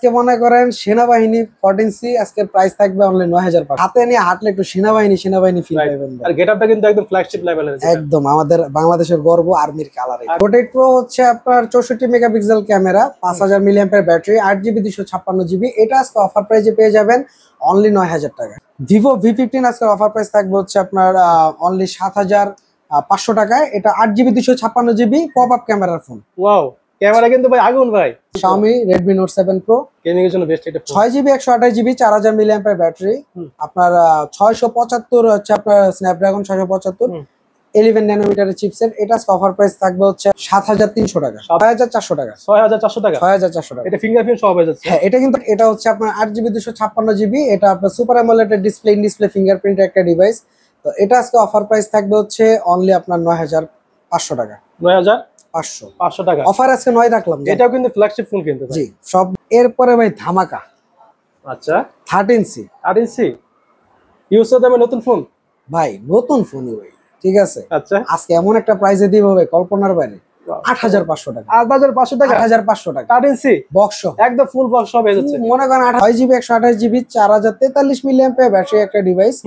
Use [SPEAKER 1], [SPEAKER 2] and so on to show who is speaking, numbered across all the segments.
[SPEAKER 1] আজকে মনে করেন সেনাবাহিনী 14C আজকের প্রাইস থাকবে অনলি 9000 টাকা। হাতে নিয়ে হাঁটলে একটু সেনাবাহিনী ফিল পাবেন।
[SPEAKER 2] আর গেটআপটা কিন্তু একদম ফ্ল্যাগশিপ লেভেলের,
[SPEAKER 1] একদম আমাদের বাংলাদেশের গর্ব আর্মির কালারে। প্রোটেক্ট প্রো হচ্ছে আপনার 64 megapixel camera, 5000 milliampere battery, 8GB 256GB। এটা আজকে অফার প্রাইসে পেয়ে যাবেন অনলি 9000 টাকা। ভিভো V15 আজকে অফার প্রাইস থাকবে হচ্ছে আপনার অনলি 7500 টাকায়। এটা 8GB 256GB পপ আপ ক্যামেরার ফোন।
[SPEAKER 2] ওয়াও, ক্যামেরা কিন্তু ভাই আগুন ভাই।
[SPEAKER 1] Xiaomi Redmi Note 7 Pro
[SPEAKER 2] gaming এর জন্য বেস্ট এটা।
[SPEAKER 1] 6GB 128GB 4000 মিলিঅ্যাম্পিয়ার ব্যাটারি, আপনার 675 হচ্ছে আপনার স্ন্যাপড্রাগন 675 11 ন্যানোমিটারের চিপসেট। এটা অফার প্রাইস থাকবে হচ্ছে 7300 টাকা, 6400 টাকা,
[SPEAKER 2] 6400 টাকা,
[SPEAKER 1] 6400 টাকা।
[SPEAKER 2] এটা ফিঙ্গারপ্রিন্ট সহ হয়ে যাচ্ছে।
[SPEAKER 1] হ্যাঁ, এটা কিন্তু এটা হচ্ছে আপনার 8GB 256GB। এটা আপনার সুপার অ্যামোলেড ডিসপ্লে ফিঙ্গারপ্রিন্টের একটা ডিভাইস। তো এটা আজকে অফার প্রাইস থাকবে হচ্ছে অনলি আপনার 9500 টাকা।
[SPEAKER 2] 9500 টাকা
[SPEAKER 1] অফার আজকে 9 রাখলাম।
[SPEAKER 2] এটাও কিন্তু ফ্ল্যাগশিপ ফোন কিন্তু
[SPEAKER 1] জি সব। এরপরে ভাই ধামাকা।
[SPEAKER 2] আচ্ছা
[SPEAKER 1] 13C
[SPEAKER 2] 13C ইউসো দামে নতুন ফোন
[SPEAKER 1] ভাই, নতুন ফোনই ভাই, ঠিক আছে।
[SPEAKER 2] আচ্ছা
[SPEAKER 1] আজকে এমন একটা প্রাইসে দিব ভাই কল্পনার বাইরে। 8500 টাকা,
[SPEAKER 2] 8500 টাকা,
[SPEAKER 1] 8500 টাকা
[SPEAKER 2] 13C
[SPEAKER 1] বক্স
[SPEAKER 2] একদম ফুল বক্স সব হয়ে যাচ্ছে।
[SPEAKER 1] মনে করেন 6GB 128GB 4043 মিলিঅ্যাম্পিয়ার ব্যাটারি একটা ডিভাইস।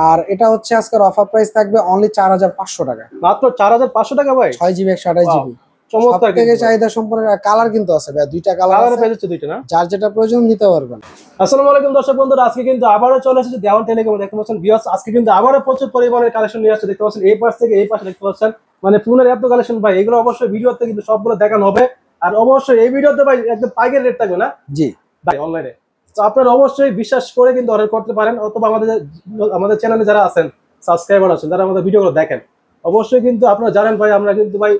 [SPEAKER 1] আর এটা হচ্ছে আজকের অফার প্রাইস থাকবে অনলি 4500 টাকা,
[SPEAKER 2] মাত্র 4500 টাকা ভাই।
[SPEAKER 1] 6GB 128GB
[SPEAKER 2] চমৎকার
[SPEAKER 1] থেকে চাহিদা সম্পন্ন। কালার কিন্তু আছে ভাই, দুইটা কালার
[SPEAKER 2] পেয়ে যাচ্ছে, দুইটা না,
[SPEAKER 1] যার যেটা প্রয়োজন নিতে পারবেন।
[SPEAKER 2] আসসালামু আলাইকুম দর্শক বন্ধুরা, আজকে কিন্তু আবারও চলে এসেছে দেওয়ান টেলিকম। দেখতে পাচ্ছেন ভিউয়ার্স, আজকে কিন্তু আবারও প্রচুর পরিমাণের কালেকশন নিয়ে আসছে। দেখতে পাচ্ছেন এই পাশ থেকে এই পাশে দেখতে পাচ্ছেন, মানে ফোনের এত কালেকশন ভাই, এগুলো অবশ্যই ভিডিওতে কিন্তু সবগুলো দেখানো হবে। আর অবশ্যই এই ভিডিওতে ভাই একদম পাইকারি রেট থাকবে না
[SPEAKER 1] জি
[SPEAKER 2] ভাই অনলাইনে। তো আপনারা অবশ্যই বিশ্বাস করে কিন্তু অর্ডার করতে পারেন, অথবা আমাদের চ্যানেলে যারা আছেন সাবস্ক্রাইবার আছেন, যারা আমাদের ভিডিওগুলো দেখেন, অবশ্যই কিন্তু আপনারা জানেন ভাই আমরা কিন্তু ভাই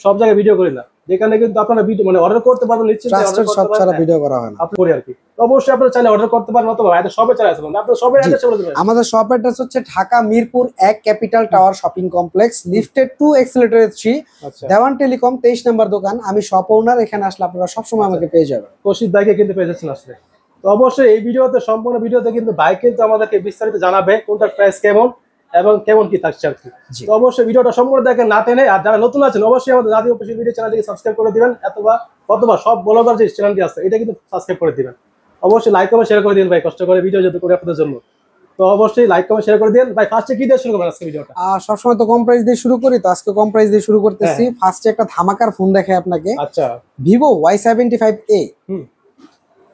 [SPEAKER 2] সব জায়গায় ভিডিও করি না, যেখানে কিন্তু আপনারা ভিডিও মানে অর্ডার করতে পারবেন নিশ্চিন্তে।
[SPEAKER 1] সব ছাড়া ভিডিও করা হয় না
[SPEAKER 2] আপনি করি আর কি। অবশ্যই আপনারা চাইলে অর্ডার করতে পারেন, অথবা এটা সবে চাইলে আসবেন। আপনারা সবে অ্যাড্রেস বলে দেবেন।
[SPEAKER 1] আমাদের শপ অ্যাড্রেস হচ্ছে Dhaka Mirpur 1 capital tower shopping complex, lifted 2 escalator 3, দেওয়ান টেলিকম 23 নম্বর দোকান। আমি শপ ওনার। এখানে আসলে আপনারা সবসময় আমাকে পেয়ে যাবেন।
[SPEAKER 2] কৌশিক ভাইকে কিন্তু পেয়ে যাচ্ছেন আসলে। তো অবশ্যই এই ভিডিওতে, সম্পূর্ণ ভিডিওতে কিন্তু ভাই কিন্তু আমাদেরকে বিস্তারিত জানাবে কোনটার প্রাইস কেমন এবং কেমন কি থাকছে আর কি। তো অবশ্যই ভিডিওটা সম্পূর্ণ দেখেন না টেনে। আর যারা নতুন আছেন অবশ্যই আমাদের জাতীয় অফিসিয়াল ভিডিও চ্যানেলটিকে সাবস্ক্রাইব করে দিবেন, অথবা সব ব্লগার যে চ্যানেলটি আছে এটা কিন্তু সাবস্ক্রাইব করে দিবেন। অবশ্যই লাইক কমেন্ট শেয়ার করে দিন ভাই, কষ্ট করে ভিডিও যেতে করে আপনাদের জন্য। তো অবশ্যই লাইক কমেন্ট শেয়ার করে দিন ভাই। ফার্স্টে কি দিয়ে শুরু করবেন আজকে ভিডিওটা?
[SPEAKER 1] সবসময় তো কম প্রাইস দিয়ে শুরু করি, তো আজকে কম প্রাইস দিয়ে শুরু করতেছি। ফার্স্টে একটা ধামাকার ফোন দেখাই আপনাকে।
[SPEAKER 2] আচ্ছা,
[SPEAKER 1] ভিভো Y75A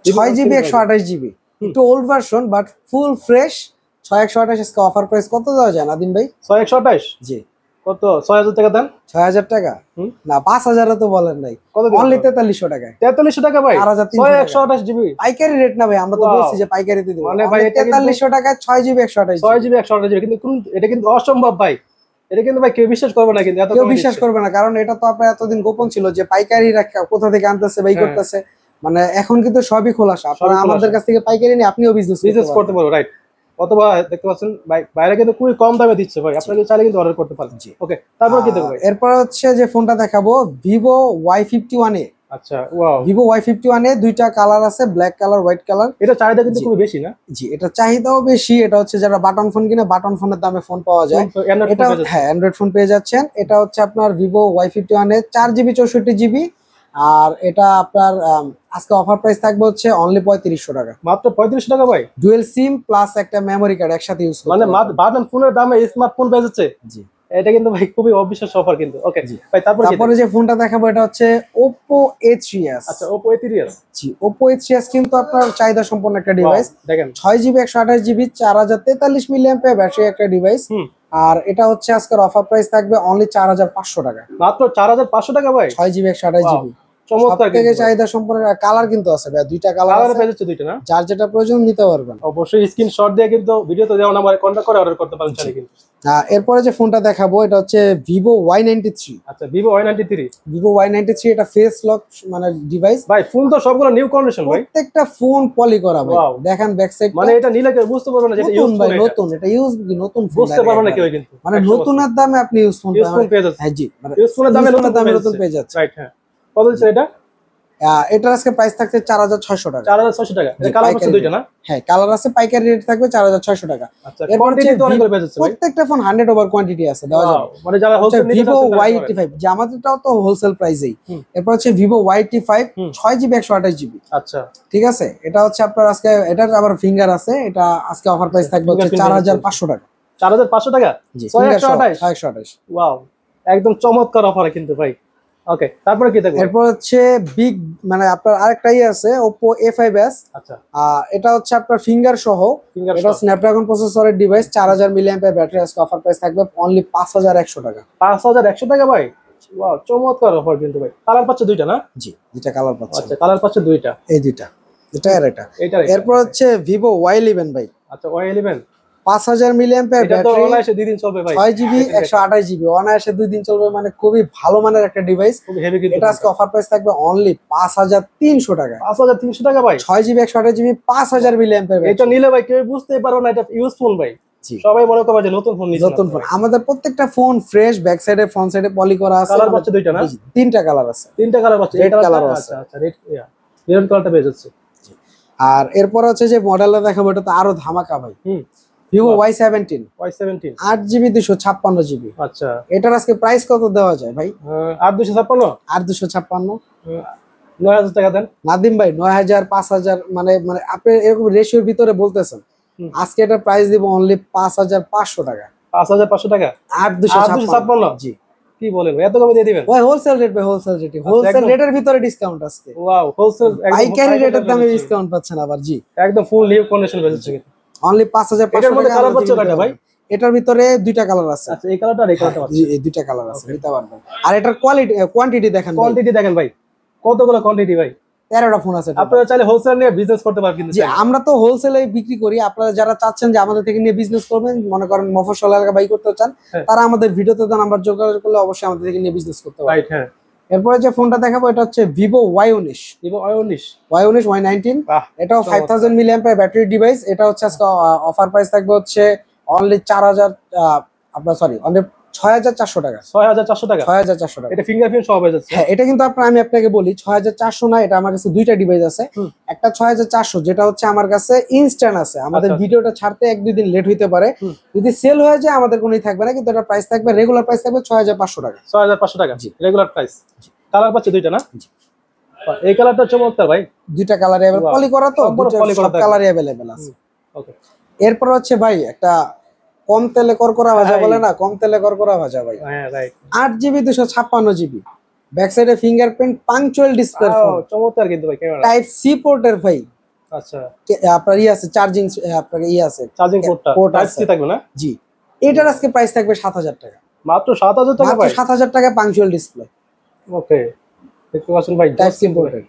[SPEAKER 1] 6GB 128GB, একটু old version but full fresh. 6128 আজকে অফার প্রাইস কত দেওয়া যায় নাদিম ভাই?
[SPEAKER 2] 6128
[SPEAKER 1] জি।
[SPEAKER 2] কত? 6000 টাকা দেন।
[SPEAKER 1] 6000 টাকা না, 5000 তো বলেন নাই, অনলি 4300 টাকায়।
[SPEAKER 2] 4300 টাকা ভাই, 6128GB
[SPEAKER 1] পাইকারি রেট না ভাই, আমরা তো বলছি যে পাইকারিতে দেব।
[SPEAKER 2] মানে ভাই
[SPEAKER 1] 4300 টাকায় 6GB 128GB,
[SPEAKER 2] 6GB 128GB কিন্তু এটা কিন্তু অসম্ভব ভাই। এটা কিন্তু ভাই কেউ বিশ্বাস করবে না, কিন্তু এত
[SPEAKER 1] কেউ বিশ্বাস করবে না, কারণ এটা তো আপনার এতদিন গোপন ছিল যে পাইকারিরা কোথা থেকে আনতেছে বাই করতেছে। মানে এখন কিন্তু সবই খোলাসা। আপনারা আমাদের কাছ থেকে পাইকারি নিয়ে আপনিও বিজনেস
[SPEAKER 2] করতে পারবেন, রাইট। অথবা দেখতে পাচ্ছেন বাইরে কিন্তু খুবই কম দামে দিচ্ছে ভাই, আপনারা চাইলে কিন্তু অর্ডার করতে পারেন। ওকে, তারপর কি দেখব?
[SPEAKER 1] এরপর হচ্ছে যে ফোনটা দেখাবো ভিভো Y51A।
[SPEAKER 2] আচ্ছা, ওয়াও,
[SPEAKER 1] ভিভো Y51A দুইটা কালার আছে, ব্ল্যাক কালার, হোয়াইট কালার।
[SPEAKER 2] এটা চাহিদা কিন্তু খুবই বেশি না?
[SPEAKER 1] জি, এটা চাহিদাও বেশি। এটা হচ্ছে যারা বাটন ফোন কিনে, বাটন ফোনের দামে ফোন পাওয়া যায়। এটা হ্যাঁ, অ্যান্ড্রয়েড ফোন পেয়ে যাচ্ছেন। এটা হচ্ছে আপনার ভিভো Y51A 4GB 64GB। আর এটা আপনার আজকে অফার প্রাইস থাকবে হচ্ছে অনলি 3500 টাকা,
[SPEAKER 2] মাত্র 3500 টাকা ভাই।
[SPEAKER 1] ডুয়েল সিম প্লাস একটা মেমোরি কার্ড একসাথে ইউজ করতে
[SPEAKER 2] মানে বাটন ফোনের দামে স্মার্টফোন পেয়ে যাচ্ছে।
[SPEAKER 1] জি,
[SPEAKER 2] এটা কিন্তু ভাই খুবই অবিশ্বাস্য অফার কিন্তু। ওকে ভাই,
[SPEAKER 1] তারপরে যে ফোনটা দেখাবো এটা হচ্ছে Oppo A3s।
[SPEAKER 2] আচ্ছা, Oppo A3s।
[SPEAKER 1] জি, Oppo A3s কিন্তু আপনার চাহিদা সম্পন্ন একটা ডিভাইস।
[SPEAKER 2] দেখেন
[SPEAKER 1] 6GB 128GB 4043 মিলিঅ্যাম্পিয়ার ব্যাটারি একটা ডিভাইস। আর এটা হচ্ছে আজকের অফার প্রাইস থাকবে অনলি 4500 টাকা,
[SPEAKER 2] মাত্র 4500 টাকা ভাই।
[SPEAKER 1] 6GB 128GB
[SPEAKER 2] চমৎকার
[SPEAKER 1] থেকে চাহিদা সম্পন্ন। কালার কিন্তু আছে ভাই, দুইটা কালার
[SPEAKER 2] পেয়ে যাচ্ছে, দুইটা না,
[SPEAKER 1] যার যেটা প্রয়োজন নিতে পারবেন।
[SPEAKER 2] অবশ্যই স্ক্রিনশট দিয়ে কিন্তু ভিডিওতে দেওয়া নাম্বারে কন্টাক্ট করে অর্ডার করতে পারেন চাইলে কিন্তু।
[SPEAKER 1] এরপরে যে ফোনটা দেখাবো এটা হচ্ছে ভিভো Y93।
[SPEAKER 2] আচ্ছা, ভিভো Y93।
[SPEAKER 1] ভিভো Y93 এটা ফেস লক মানে ডিভাইস
[SPEAKER 2] ভাই। ফোন তো সবগুলো নিউ কন্ডিশন ভাই,
[SPEAKER 1] প্রত্যেকটা ফোন পলি করা ভাই। দেখেন ব্যাক সাইড,
[SPEAKER 2] মানে এটা নিলে কেউ বুঝতে পারবে না যে এটা ইউজ
[SPEAKER 1] ভাই নতুন। এটা ইউজ নতুন ফোন,
[SPEAKER 2] বুঝতে পারবে না কেউ কিন্তু।
[SPEAKER 1] মানে নতুনের দামে আপনি ইউজ ফোন
[SPEAKER 2] পেয়ে যাচ্ছেন।
[SPEAKER 1] হ্যাঁ জি, মানে
[SPEAKER 2] ইউজ ফোনের দামে
[SPEAKER 1] নতুন পেয়ে যাচ্ছে,
[SPEAKER 2] রাইট। হ্যাঁ, কত দিচ্ছে এটা?
[SPEAKER 1] এটার আজকে প্রাইস থাকছে 4600 টাকা।
[SPEAKER 2] 4600 টাকা। এটা কালার হচ্ছে দুইটা না?
[SPEAKER 1] হ্যাঁ, কালার আছে, পাইকারি রেট থাকবে 4600 টাকা।
[SPEAKER 2] আচ্ছা, কোয়ান্টিটি তো অনেক করে বেচেছে ভাই।
[SPEAKER 1] প্রত্যেকটা ফোন 100 ওভার কোয়ান্টিটি আছে, দেওয়া যাবে।
[SPEAKER 2] মানে যারা হোলসেল নিতে
[SPEAKER 1] ভিভো
[SPEAKER 2] চাচ্ছে
[SPEAKER 1] Y85, যে আমাদেরটাও তো হোলসেল প্রাইসেই। এরপর হচ্ছে ভিভো Y85 6GB 128GB।
[SPEAKER 2] আচ্ছা,
[SPEAKER 1] ঠিক আছে, এটা হচ্ছে আপনার আজকে, এটার আবার ফিঙ্গার আছে, এটা আজকে অফার প্রাইস থাকবে হচ্ছে 4500 টাকা।
[SPEAKER 2] 4500 টাকা।
[SPEAKER 1] জি,
[SPEAKER 2] 128।
[SPEAKER 1] 128।
[SPEAKER 2] ওয়াও, একদম চমৎকার অফার কিন্তু ভাই। ওকে, তারপরে কি থাকবে?
[SPEAKER 1] এরপর হচ্ছে বিগ, মানে আপনার আরেকটাই আছে Oppo A5s।
[SPEAKER 2] আচ্ছা,
[SPEAKER 1] এটা হচ্ছে আপনার ফিঙ্গার সহ, এটা স্ন্যাপড্রাগন প্রসেসরের ডিভাইস, 4000 মিলিঅ্যাম্পিয়ার ব্যাটারি, আজকে অফার প্রাইস থাকবে অনলি 5100 টাকা।
[SPEAKER 2] 5100 টাকা ভাই। ওয়াও, চমৎকার অফার কিন্তু ভাই। কালার পাচ্ছে দুইটা না?
[SPEAKER 1] জি, দুইটা কালার পাচ্ছেন।
[SPEAKER 2] আচ্ছা, কালার পাচ্ছে দুইটা,
[SPEAKER 1] এই দুইটা, এটা আর এটা।
[SPEAKER 2] এটা।
[SPEAKER 1] এরপর হচ্ছে ভিভো Y11 ভাই।
[SPEAKER 2] আচ্ছা, Y11
[SPEAKER 1] 5000 মিলিঅ্যাম্পিয়ার
[SPEAKER 2] এটা তো
[SPEAKER 1] ব্যাটারি,
[SPEAKER 2] অনায়াসে 2 দিন চলবে ভাই।
[SPEAKER 1] 6GB 128GB, অনায়াসে 2 দিন চলবে, মানে খুবই ভালো মানের একটা ডিভাইস।
[SPEAKER 2] খুব হেভি কিন্তু।
[SPEAKER 1] এটা আজকে অফার প্রাইস থাকবে অনলি 5300 টাকা।
[SPEAKER 2] 5300 টাকা ভাই।
[SPEAKER 1] 6GB 128GB 5000 milliampere battery.
[SPEAKER 2] এটা নিলে ভাই কেউ বুঝতেই পারবে না এটা ইউজফুল ভাই।
[SPEAKER 1] জি,
[SPEAKER 2] সবাই মনে করবে যে নতুন ফোন নিচ্ছে।
[SPEAKER 1] নতুন ফোন। আমাদের প্রত্যেকটা ফোন ফ্রেশ, ব্যাক সাইডে ফ্রন্ট সাইডে পলি করা আছে।
[SPEAKER 2] কালার পাচ্ছে দুইটা না?
[SPEAKER 1] তিনটা কালার আছে।
[SPEAKER 2] তিনটা কালার পাচ্ছে।
[SPEAKER 1] রেড কালারও আছে।
[SPEAKER 2] আচ্ছা আচ্ছা, রেড, রেড কালারটা বেশ আছে।
[SPEAKER 1] আর এরপর হচ্ছে যে মডেলটা দেখাবো, এটা তো আরো ধামাকা ভাই। Vivo Y17
[SPEAKER 2] Y17
[SPEAKER 1] 8GB 256GB।
[SPEAKER 2] আচ্ছা,
[SPEAKER 1] এটার আজকে প্রাইস কত দেওয়া যায় ভাই?
[SPEAKER 2] 8256।
[SPEAKER 1] আর 256
[SPEAKER 2] 9000 টাকা দেন
[SPEAKER 1] নাদিম ভাই। 9000 5000, মানে মানে আপনি এরকম রেশিওর ভিতরে বলতেছেন। আজকে এটা প্রাইস দিব অনলি 5500 টাকা।
[SPEAKER 2] 5500 টাকা।
[SPEAKER 1] 8256। জি,
[SPEAKER 2] কি বলেন ভাই, এত কমে দিয়ে দিবেন?
[SPEAKER 1] ভাই হোলসেল রেট, ভাই হোলসেল রেট, হোলসেল রেটের ভিতরে ডিসকাউন্ট আজকে।
[SPEAKER 2] ওয়াও, হোলসেল
[SPEAKER 1] পাইকারি রেটের দামে ডিসকাউন্ট পাচ্ছেন আবার। জি,
[SPEAKER 2] একদম ফুল নিউ কন্ডিশন বেচছে কিন্তু।
[SPEAKER 1] অনলি 5500
[SPEAKER 2] এটার মধ্যে
[SPEAKER 1] টাকা।
[SPEAKER 2] কালার পাচ্ছে কয়টা ভাই?
[SPEAKER 1] এটার ভিতরে দুইটা কালার আছে।
[SPEAKER 2] আচ্ছা, এই কালারটা আর এই কালারটা আছে।
[SPEAKER 1] এই দুইটা কালার আছে, নিতে পারবেন। আর এটার কোয়ান্টিটি দেখেন,
[SPEAKER 2] কোয়ান্টিটি দেখেন ভাই, কতগুলো কোয়ান্টিটি ভাই।
[SPEAKER 1] 13টা ফোন আছে।
[SPEAKER 2] আপনারা চাইলে হোলসেল নিয়ে বিজনেস করতে পারেন কিন্তু।
[SPEAKER 1] জি, আমরা তো হোলসেলে বিক্রি করি। আপনারা যারা চাচ্ছেন যে আমাদের থেকে নিয়ে বিজনেস করবেন, মনে করেন মফস্বল এলাকা বাই করতে চান, তারা আমাদের ভিডিওতে দেন, নাম্বার যোগাযোগ করলে অবশ্যই আমাদের থেকে নিয়ে বিজনেস করতে পারেন।
[SPEAKER 2] রাইট, হ্যাঁ।
[SPEAKER 1] এরপরে যে ফোনটা দেখাবো, এটা হচ্ছে Vivo Y19।
[SPEAKER 2] Vivo Y19,
[SPEAKER 1] Y19 এটাও 5000 মিলিঅ্যাম্পিয়ার ব্যাটারি ডিভাইস। এটা হচ্ছে আজকে অফার প্রাইস থাকবে হচ্ছে অনলি 4000, আপনার সরি, অনলি 6400 টাকা।
[SPEAKER 2] 6400 টাকা।
[SPEAKER 1] 6400 টাকা।
[SPEAKER 2] এটা ফিঙ্গারপ্রিন্ট সহ হয়ে যাচ্ছে।
[SPEAKER 1] হ্যাঁ, এটা কিন্তু আমি আপনাকে বলি 6400 না, এটা আমার কাছে দুইটা ডিভাইস আছে। একটা 6400, যেটা হচ্ছে আমার কাছে ইনস্ট্যান্ট আছে। আমাদের ভিডিওটা ছাড়তে 1-2 দিন লেট হইতে পারে, যদি সেল হয়ে যায় আমাদের কোনোই থাকবে না, কিন্তু এটা প্রাইস থাকবে, রেগুলার প্রাইস থাকবে 6500 টাকা।
[SPEAKER 2] 6500 টাকা রেগুলার প্রাইস। কালার পাচ্ছে দুইটা না? এই কালারটা চমৎকার ভাই।
[SPEAKER 1] দুইটা কালারে পলি করা, তো সব কালারই अवेलेबल আছে।
[SPEAKER 2] ওকে,
[SPEAKER 1] এরপর হচ্ছে ভাই একটা কম তেলে করকরা ভাজা বলে না, কম তেলে করকরা ভাজা ভাই।
[SPEAKER 2] হ্যাঁ রাইট।
[SPEAKER 1] 8GB 256GB, ব্যাক সাইডে ফিঙ্গারপ্রিন্ট, পাঞ্চুয়াল ডিসপ্লে ফোন,
[SPEAKER 2] চমৎকার কিন্তু ভাই ক্যামেরা।
[SPEAKER 1] টাইপ সি পোর্টের ভাই।
[SPEAKER 2] আচ্ছা,
[SPEAKER 1] আপনার আছে চার্জিং, আপনার আছে
[SPEAKER 2] চার্জিং পোর্ট টাইপ সি থাকবে না?
[SPEAKER 1] জি, এটার আজকে প্রাইস থাকবে 7000 টাকা।
[SPEAKER 2] মাত্র 7000 টাকা ভাই।
[SPEAKER 1] 7000 টাকা পাঞ্চুয়াল ডিসপ্লে।
[SPEAKER 2] ওকে, দেখতে পাচ্ছেন ভাই,
[SPEAKER 1] টাইপ সি পোর্টের।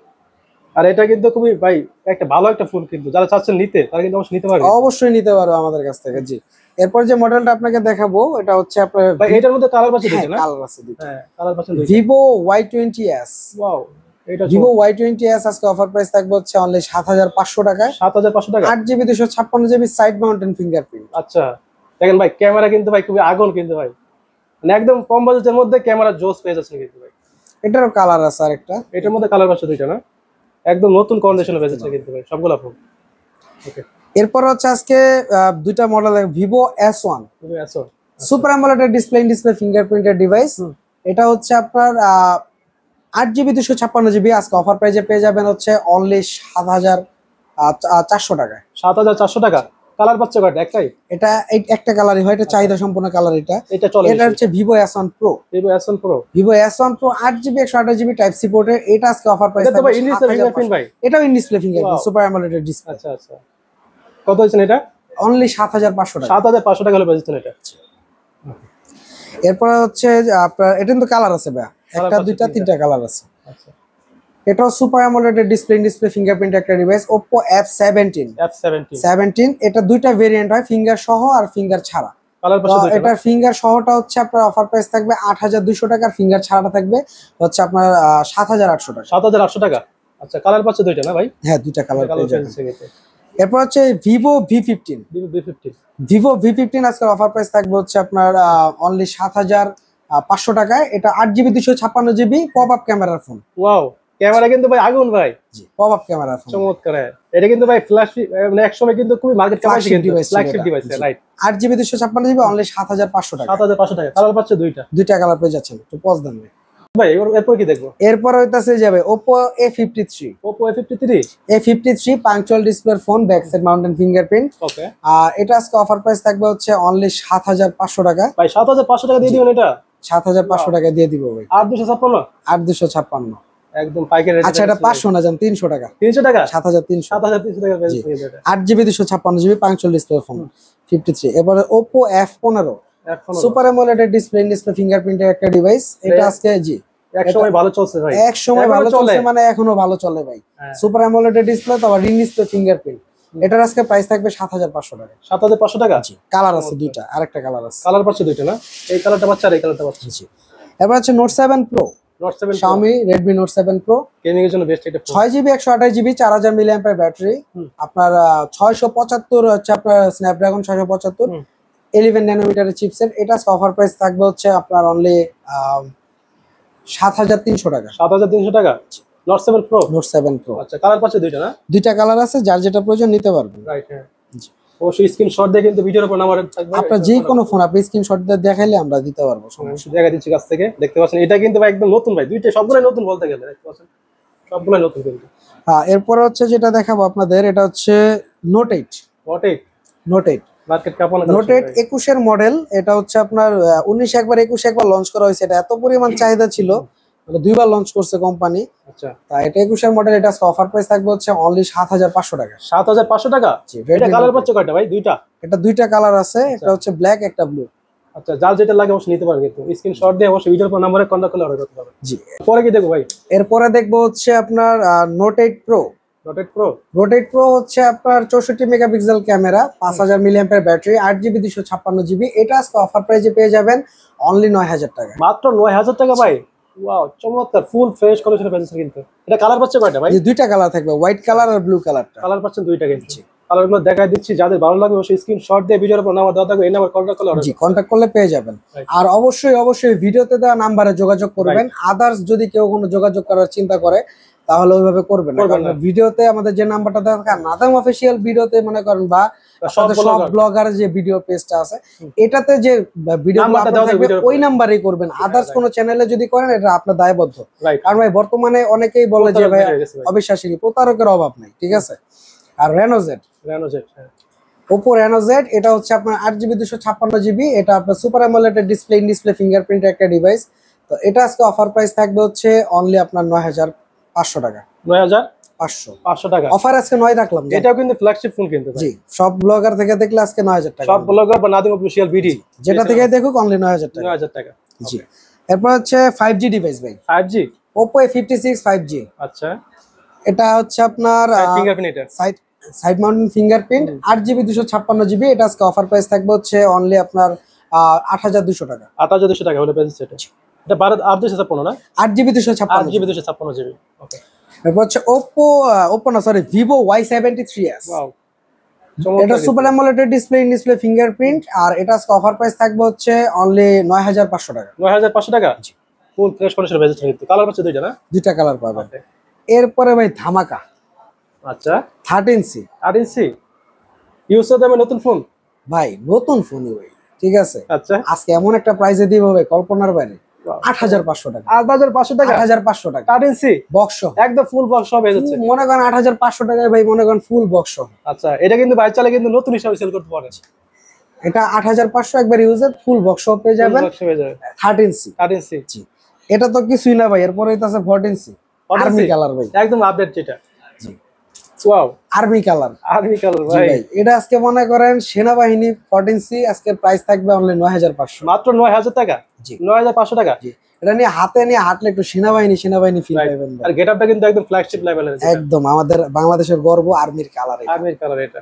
[SPEAKER 2] আর এটা কিন্তু খুবই ভাই একটা ভালো একটা ফোন কিন্তু, যারা চাচ্ছেন নিতে তারা কিন্তু অবশ্যই নিতে পারবে।
[SPEAKER 1] অবশ্যই নিতে পারো আমাদের কাছ থেকে। জি, এরপর যে মডেলটা আপনাকে দেখাবো, এটা হচ্ছে আপনার
[SPEAKER 2] ভাই এটার মধ্যে কালার পাচ্ছে দুইটা না?
[SPEAKER 1] কালার আছে দুইটা।
[SPEAKER 2] হ্যাঁ, কালার পাচ্ছে দুইটা।
[SPEAKER 1] Vivo Y20s।
[SPEAKER 2] ওয়াও, এটা
[SPEAKER 1] ভিভো Y20s আজকে অফার প্রাইস থাকবে হচ্ছে অনলি 7500 টাকায়।
[SPEAKER 2] 7500 টাকা।
[SPEAKER 1] 8GB 256GB side mounted fingerprint.
[SPEAKER 2] আচ্ছা, দেখেন ভাই ক্যামেরা কিন্তু ভাই খুবই আগুন কিন্তু ভাই, মানে একদম কম বাজেটের মধ্যে ক্যামেরা জোস পেয়ে যাচ্ছে কিন্তু ভাই।
[SPEAKER 1] এটারও কালার আছে আরেকটা।
[SPEAKER 2] এটার মধ্যে কালার পাচ্ছে দুইটা না? একদম নতুন কন্ডিশনে পেয়ে যাচ্ছে কিন্তু ভাই সবগুলা ফোন। ওকে,
[SPEAKER 1] এরপর হচ্ছে আজকে দুইটা মডেল, ভিভো S1
[SPEAKER 2] তুমি আসো।
[SPEAKER 1] সুপার অ্যামোলেড ডিসপ্লে ফিঙ্গারপ্রিন্টের ডিভাইস। এটা হচ্ছে আপনার 8GB 256GB, আজকে অফার প্রাইসে পেয়ে যাবেন হচ্ছে অনলি 7400 টাকায়।
[SPEAKER 2] 7400 টাকা। কালার পাচ্ছে কয়টা? একটাই?
[SPEAKER 1] এটা একটা কালারই হয়, এটা চাহিদা সম্পূর্ণ কালার।
[SPEAKER 2] এটা চলে।
[SPEAKER 1] এটা হচ্ছে Vivo S1 Pro।
[SPEAKER 2] Vivo S1 Pro।
[SPEAKER 1] Vivo S1 Pro 8GB 128GB type C পোর্টের। এটা আজকে অফার প্রাইস
[SPEAKER 2] এটা তো ভাই ইন ডিসপ্লে ফিঙ্গারপ্রিন্ট ভাই।
[SPEAKER 1] এটাও in display fingerprint, super AMOLED display.
[SPEAKER 2] আচ্ছা আচ্ছা, কত হচ্ছে এটা?
[SPEAKER 1] অনলি 7500 টাকা।
[SPEAKER 2] 7500 টাকা হলে পেয়েছেন এটা।
[SPEAKER 1] এরপর হচ্ছে আপনার এটা কিন্তু কালার আছে ভাই, একটা দুইটা তিনটা কালার আছে।
[SPEAKER 2] আচ্ছা,
[SPEAKER 1] এটাও সুপার অ্যামোলেড ডিসপ্লে ফিঙ্গারপ্রিন্ট একটা ডিভাইস, Oppo F17। এটা দুইটা ভেরিয়েন্ট হয়, ফিঙ্গার সহ আর ফিঙ্গার ছাড়া।
[SPEAKER 2] কালার পাচ্ছে দুইটা।
[SPEAKER 1] এটা ফিঙ্গার সহটা হচ্ছে আপনার অফার প্রাইস থাকবে 8200 টাকা, আর ফিঙ্গার ছাড়াটা থাকবে হচ্ছে আপনার 7800 টাকা।
[SPEAKER 2] 7800 টাকা। আচ্ছা, কালার পাচ্ছে দুইটা না ভাই?
[SPEAKER 1] হ্যাঁ, দুইটা কালার পেয়ে যাবেন।
[SPEAKER 2] পেয়েছে।
[SPEAKER 1] এরপর হচ্ছে ভিভো V15। ভিভো V15 আজকে অফার প্রাইস থাকবে হচ্ছে আপনার অনলি 7500 টাকায়। এটা 8GB 256GB পপ আপ ক্যামেরার ফোন।
[SPEAKER 2] ওয়াও, ক্যামেরা কিন্তু ভাই আগুন ভাই।
[SPEAKER 1] জি, পপ আপ ক্যামেরা ফোন।
[SPEAKER 2] চমৎকার। এটা কিন্তু ভাই ফ্ল্যাশ, মানে একসময় কিন্তু খুবই মার্কেট ক্যাপাসিটি কিন্তু
[SPEAKER 1] device,
[SPEAKER 2] flagship device, right.
[SPEAKER 1] 8GB 256GB only 7500 টাকা।
[SPEAKER 2] 7500 টাকা। কালার পাচ্ছে দুইটা।
[SPEAKER 1] দুইটা কালার পেয়ে যাচ্ছেন, একটু পজ দেন ভাই।
[SPEAKER 2] ভাই এরপর কি দেখবো?
[SPEAKER 1] এরপর হইতাছে যাবে Oppo A53।
[SPEAKER 2] Oppo A53
[SPEAKER 1] পাঞ্চুয়াল ডিসপ্লের phone, back side mounted fingerprint.
[SPEAKER 2] Okay.
[SPEAKER 1] এটা আজকে অফার প্রাইস থাকবে হচ্ছে অনলি 7500 টাকা।
[SPEAKER 2] ভাই 7500 টাকা দিয়ে দিবেন এটা?
[SPEAKER 1] 7500 টাকা দিয়ে দিব ভাই।
[SPEAKER 2] 8256
[SPEAKER 1] 8256
[SPEAKER 2] একদম পাইকারি রেট।
[SPEAKER 1] আচ্ছা, এটা 500 না, জান 300 টাকা।
[SPEAKER 2] 300 টাকা?
[SPEAKER 1] 7300।
[SPEAKER 2] 7300 টাকা পেয়ে যাবে।
[SPEAKER 1] 8GB 256GB পাঞ্চুয়াল ডিসপ্লের ফোন 53। এবারে Oppo F15 super AMOLED display ফিঙ্গারপ্রিন্টের একটা ডিভাইস। এটা আজকে জি
[SPEAKER 2] এক সময় ভালো চলছে ভাই।
[SPEAKER 1] এক সময় ভালো চলছে, মানে এখনো ভালো চলে ভাই। সুপার অ্যামোলেড ডিসপ্লে তো আবার রিং ডিসপ্লে ফিঙ্গারপ্রিন্ট। এটার আজকে প্রাইস থাকবে 7500 টাকা।
[SPEAKER 2] 7500 টাকা?
[SPEAKER 1] জি। কালার আছে দুইটা, আরেকটা কালার আছে।
[SPEAKER 2] কালার পাচ্ছে দুইটা না? এই কালারটা পাচ্ছে আর এই কালারটা পাচ্ছে।
[SPEAKER 1] জি। এবার হচ্ছে Note 7 Pro,
[SPEAKER 2] Note 7
[SPEAKER 1] Xiaomi Redmi Note 7 Pro,
[SPEAKER 2] gaming এর জন্য বেস্ট এটা।
[SPEAKER 1] 6GB 128GB 4000 mAh battery. আপনার 675 হচ্ছে আপনার স্ন্যাপড্রাগন 675 11 ন্যানোমিটারের চিপসেট। এটা অফার প্রাইস থাকবে হচ্ছে আপনার অনলি 7300 টাকা।
[SPEAKER 2] 7300 টাকা? Note 7 Pro?
[SPEAKER 1] Note 7 Pro।
[SPEAKER 2] আচ্ছা, কালার পাচ্ছে দুইটা না?
[SPEAKER 1] দুইটা কালার আছে, যার যেটা প্রয়োজন নিতে পারবেন।
[SPEAKER 2] রাইট, হ্যাঁ। অবশ্যই স্ক্রিনশট দিয়ে কিন্তু ভিডিওর উপর নাম্বার থাকবে।
[SPEAKER 1] আপনার যে কোনো ফোন আপনি স্ক্রিনশট দিয়ে দেখাইলে আমরা দিতে পারবো, সমস্যা
[SPEAKER 2] দেখা দিচ্ছি কাছ থেকে। দেখতে পাচ্ছেন এটা কিন্তু ভাই একদম নতুন ভাই, দুইটা সবগুলাই নতুন বলতে গেলে। দেখতে পাচ্ছেন সবগুলাই নতুন কিন্তু।
[SPEAKER 1] হ্যাঁ, এরপর হচ্ছে যেটা দেখাবো আপনাদের, এটা হচ্ছে Note 8। Note 8
[SPEAKER 2] মার্কেট কাপানো
[SPEAKER 1] Note 8 21 এর মডেল। এটা হচ্ছে আপনার 19 একবার 21 একবার লঞ্চ করা হয়েছে। এটা এত পরিমাণ চাহিদা ছিল, মানে দুইবার লঞ্চ করছে কোম্পানি।
[SPEAKER 2] আচ্ছা,
[SPEAKER 1] তা এটা 21 এর মডেল। এটা অফার প্রাইস থাকবে হচ্ছে অনলি 7500 টাকা।
[SPEAKER 2] 7500 টাকা?
[SPEAKER 1] জি।
[SPEAKER 2] এটা কালার পাচ্ছে কয়টা ভাই? দুইটা?
[SPEAKER 1] এটা দুইটা কালার আছে, একটা হচ্ছে ব্ল্যাক, একটা ব্লু।
[SPEAKER 2] আচ্ছা, যার যেটা লাগে অবশ্যই নিতে পারবেন, কিন্তু স্ক্রিনশট দিয়ে অবশ্যই ভিডিওর উপর নাম্বারে কন্টাক্ট করলে অর্ডার করতে পারবেন।
[SPEAKER 1] জি।
[SPEAKER 2] পরে কি দেখবো ভাই?
[SPEAKER 1] এরপরে দেখবো হচ্ছে আপনার Note 8 Pro।
[SPEAKER 2] Note 8 Pro?
[SPEAKER 1] Note 8 Pro হচ্ছে আপনার 64 megapixel camera, 5000 mAh battery, 8GB 256GB। এটা আজকে অফার প্রাইসে পেয়ে যাবেন অনলি 9000 টাকা।
[SPEAKER 2] মাত্র 9000 টাকা ভাই? ওয়াও, চমৎকার, ফুল ফ্রেশ কন্ডিশনে পেয়েছেন কিন্তু। এটা কালার পাচ্ছে কয়টা ভাই?
[SPEAKER 1] এই দুইটা কালার থাকবে, হোয়াইট কালার আর ব্লু কালারটা।
[SPEAKER 2] কালার পাচ্ছেন দুইটা কিন্তু। কালারগুলো দেখাই দিচ্ছি, যাদের ভালো লাগবে অবশ্যই স্ক্রিনশট দিয়ে ভিডিওর উপর নাম্বার দেওয়া থাকবে, এই নাম্বার কন্টাক্ট করলে
[SPEAKER 1] জি, কন্টাক্ট করলে পেয়ে যাবেন। আর অবশ্যই ভিডিওতে দেওয়া নাম্বারে যোগাযোগ করবেন। আদার্স যদি কেউ কোনো যোগাযোগ করার চিন্তা করে তাহলে ওইভাবে করবেন না, কারণ ভিডিওতে আমাদের যে নাম্বারটা দেওয়া থাকে নাদাম অফিসিয়াল ভিডিওতে মনে করেন, বা সব ব্লগার যে ভিডিও পেজটা আছে এটাতে যে ভিডিও ওই নাম্বারেই করবেন। আদার্স কোনো চ্যানেলে যদি করেন এটা আপনার দায়বদ্ধ। কারণ ভাই বর্তমানে অনেকেই বলে যে ভাই অবিশ্বাসী, প্রতারকের অভাব নাই, ঠিক আছে। আর Reno Z, Oppo Reno Z, এটা হচ্ছে আপনার 8GB 256GB। এটা আপনার সুপার অ্যামোলেড ডিসপ্লে ফিঙ্গারপ্রিন্টের একটা ডিভাইস। তো এটা আজকে অফার প্রাইস থাকবে হচ্ছে অনলি আপনার 9500 টাকা।
[SPEAKER 2] 9500 টাকা
[SPEAKER 1] অফার আজকে 9 রাখলাম।
[SPEAKER 2] এটাও কিন্তু ফ্ল্যাগশিপ ফোন কিন্তু।
[SPEAKER 1] জি, সব ব্লগার থেকে দেখলে আজকে 9000 টাকা।
[SPEAKER 2] সব ব্লগার বা নাদিম অফিশিয়াল ভিডি
[SPEAKER 1] যেটা থেকে দেখুক অনলি 9000 টাকা।
[SPEAKER 2] 9000 টাকা।
[SPEAKER 1] জি। এরপর হচ্ছে 5G ডিভাইস ভাই,
[SPEAKER 2] 5G
[SPEAKER 1] Oppo A56 5G।
[SPEAKER 2] আচ্ছা,
[SPEAKER 1] এটা হচ্ছে আপনার
[SPEAKER 2] fingerprint,
[SPEAKER 1] side mounted fingerprint, 8GB 256GB। এটা আজকে অফার প্রাইস থাকবে হচ্ছে অনলি আপনার 8200 টাকা।
[SPEAKER 2] 8200 টাকা হলে পেয়ে যাচ্ছে। এটা 8256 না?
[SPEAKER 1] 8GB 256।
[SPEAKER 2] 8GB 256GB। ওকে।
[SPEAKER 1] এরপর হচ্ছে Oppo না, সরি, Vivo Y73s।
[SPEAKER 2] ওয়াও,
[SPEAKER 1] এটা সুপার অ্যামোলেড ডিসপ্লে ফিঙ্গারপ্রিন্ট। আর এটা আজকে অফার প্রাইস থাকবে হচ্ছে অনলি 9500 টাকা।
[SPEAKER 2] 9500 টাকা? ফুল ফ্রেশ কন্ডিশনে পেয়ে যাচ্ছে কিন্তু। কালার পাচ্ছে দুইটা না?
[SPEAKER 1] দুইটা কালার পাবেন। এরপরে ভাই ধামাকা।
[SPEAKER 2] আচ্ছা,
[SPEAKER 1] 13C।
[SPEAKER 2] 13C ইউজ করতে হবে নতুন ফোন
[SPEAKER 1] ভাই, নতুন ফোনই ভাই, ঠিক আছে।
[SPEAKER 2] আচ্ছা,
[SPEAKER 1] আজকে এমন একটা প্রাইসে দিব ভাই কল্পনার বাইরে। 8500 টাকা।
[SPEAKER 2] 8500 টাকা?
[SPEAKER 1] 8500 টাকা
[SPEAKER 2] 13C
[SPEAKER 1] বক্স,
[SPEAKER 2] একদম ফুল বক্স সব হয়ে যাচ্ছে।
[SPEAKER 1] মনে করেন 8500 টাকায় ভাই, মনে করেন ফুল বক্স।
[SPEAKER 2] আচ্ছা, এটা কিন্তু বাইক চালে কিন্তু নতুন হিসাবে সেল করতে পারে।
[SPEAKER 1] এটা 8500 একবার ইউজের ফুল বক্স পেয়ে যাবেন। 13C। জি। এটা তো কিছুই না ভাই, এরপরে আছে 14C আর্মি কালার ভাই,
[SPEAKER 2] একদম আপডেট যেটা।
[SPEAKER 1] জি।
[SPEAKER 2] ওয়াও,
[SPEAKER 1] আর্মি কালার
[SPEAKER 2] ভাই।
[SPEAKER 1] এটা আজকে মনে করেন সেনাবাহিনী 14C আজকে প্রাইস থাকবে অনলি 9500।
[SPEAKER 2] মাত্র 9000 টাকা?
[SPEAKER 1] জি।
[SPEAKER 2] 9500 টাকা।
[SPEAKER 1] জি। এটা নিয়ে হাতে নিয়ে হাঁটলে একটু সেনাবাহিনী ফিল পাবেন।
[SPEAKER 2] আর গেটআপটা কিন্তু একদম ফ্ল্যাগশিপ লেভেলের।
[SPEAKER 1] একদম আমাদের বাংলাদেশের গর্ব, আর্মির কালার
[SPEAKER 2] এটা।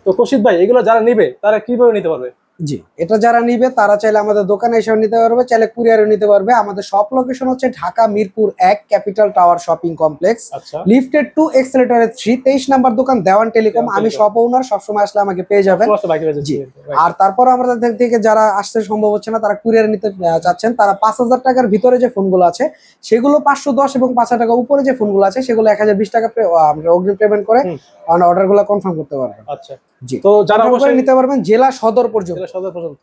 [SPEAKER 2] তো কৌশিক ভাই, এগুলো যারা নিবে তারা কিভাবে নিতে পারবে?
[SPEAKER 1] জি, এটা যারা নিবে তারা চাইলে আমাদের দোকানে এসেও নিতে পারবে, চাইলে কুরিয়ারও নিতে পারবে। আমাদের শপ লোকেশন হচ্ছে Dhaka Mirpur 1 capital tower shopping complex,
[SPEAKER 2] আচ্ছা,
[SPEAKER 1] লিফটেড 2 এক্সেলেটরে 3, 23 নাম্বার দোকান, দেওয়ান টেলিকম।
[SPEAKER 2] দেওয়ান
[SPEAKER 1] আমি
[SPEAKER 2] টেলিকম।
[SPEAKER 1] শপ ওনার, সবসময় আসলে আমাকে পেয়ে যাবেন।
[SPEAKER 2] সমস্ত বাইকের
[SPEAKER 1] জি।
[SPEAKER 2] রাইট।
[SPEAKER 1] আর তারপর আমাদের থেকে যারা আসতে সম্ভব হচ্ছে না, তারা কুরিয়ার নিতে চাচ্ছেন, তারা 5,000 টাকার ভিতরে যে ফোনগুলো আছে সেগুলো 510 এবং 5,000 টাকা উপরে যে ফোনগুলো আছে সেগুলো 1,020 টাকা আমরা অগ্রিম পেমেন্ট করে
[SPEAKER 2] হুম।
[SPEAKER 1] অর্ডারগুলো কনফার্ম করতে পারবেন।
[SPEAKER 2] আচ্ছা,
[SPEAKER 1] জি,
[SPEAKER 2] তো যারা
[SPEAKER 1] confirm করে
[SPEAKER 2] অবশ্যই
[SPEAKER 1] নিতে পারবেন জেলা সদর পর্যন্ত।
[SPEAKER 2] জেলা সদর পর্যন্ত,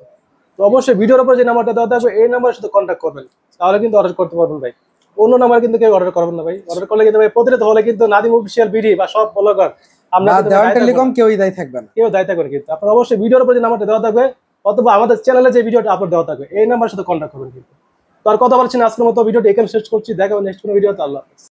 [SPEAKER 2] তো অবশ্যই ভিডিওর উপর যে নাম্বারটা দেওয়া থাকবে এই নাম্বারের সাথে কন্ট্যাক্ট করবেন, তাহলে কিন্তু অর্ডার করতে পারবেন ভাই। অন্য নাম্বার কিন্তু কেউ অর্ডার করবেন না ভাই। অর্ডার করলে কিন্তু ভাই প্রতিনিয়ত হলে কিন্তু নাদিম অফিসিয়াল বিডি বা সব ব্লগার আমরা
[SPEAKER 1] বা
[SPEAKER 2] কিন্তু
[SPEAKER 1] দেওয়ান
[SPEAKER 2] দায়িত্ব
[SPEAKER 1] টেলিকম
[SPEAKER 2] করবো না।
[SPEAKER 1] কেউই দায়ী থাকবে না।
[SPEAKER 2] কেউ দায়িত্ব করে কিন্তু আপনার অবশ্যই ভিডিওর উপর যে নাম্বারটা দেওয়া থাকবে অথবা আমাদের চ্যানেলে যে ভিডিওটা আপলোড দেওয়া থাকবে এই নাম্বারের সাথে কন্ট্যাক্ট করবেন কিন্তু। তো আর কথা বলছি না, আজকের মতো ভিডিওটি এখানে শেষ করছি। দেখা হবে নেক্সট কোনো ভিডিওতে। আল্লাহ হাফেজ।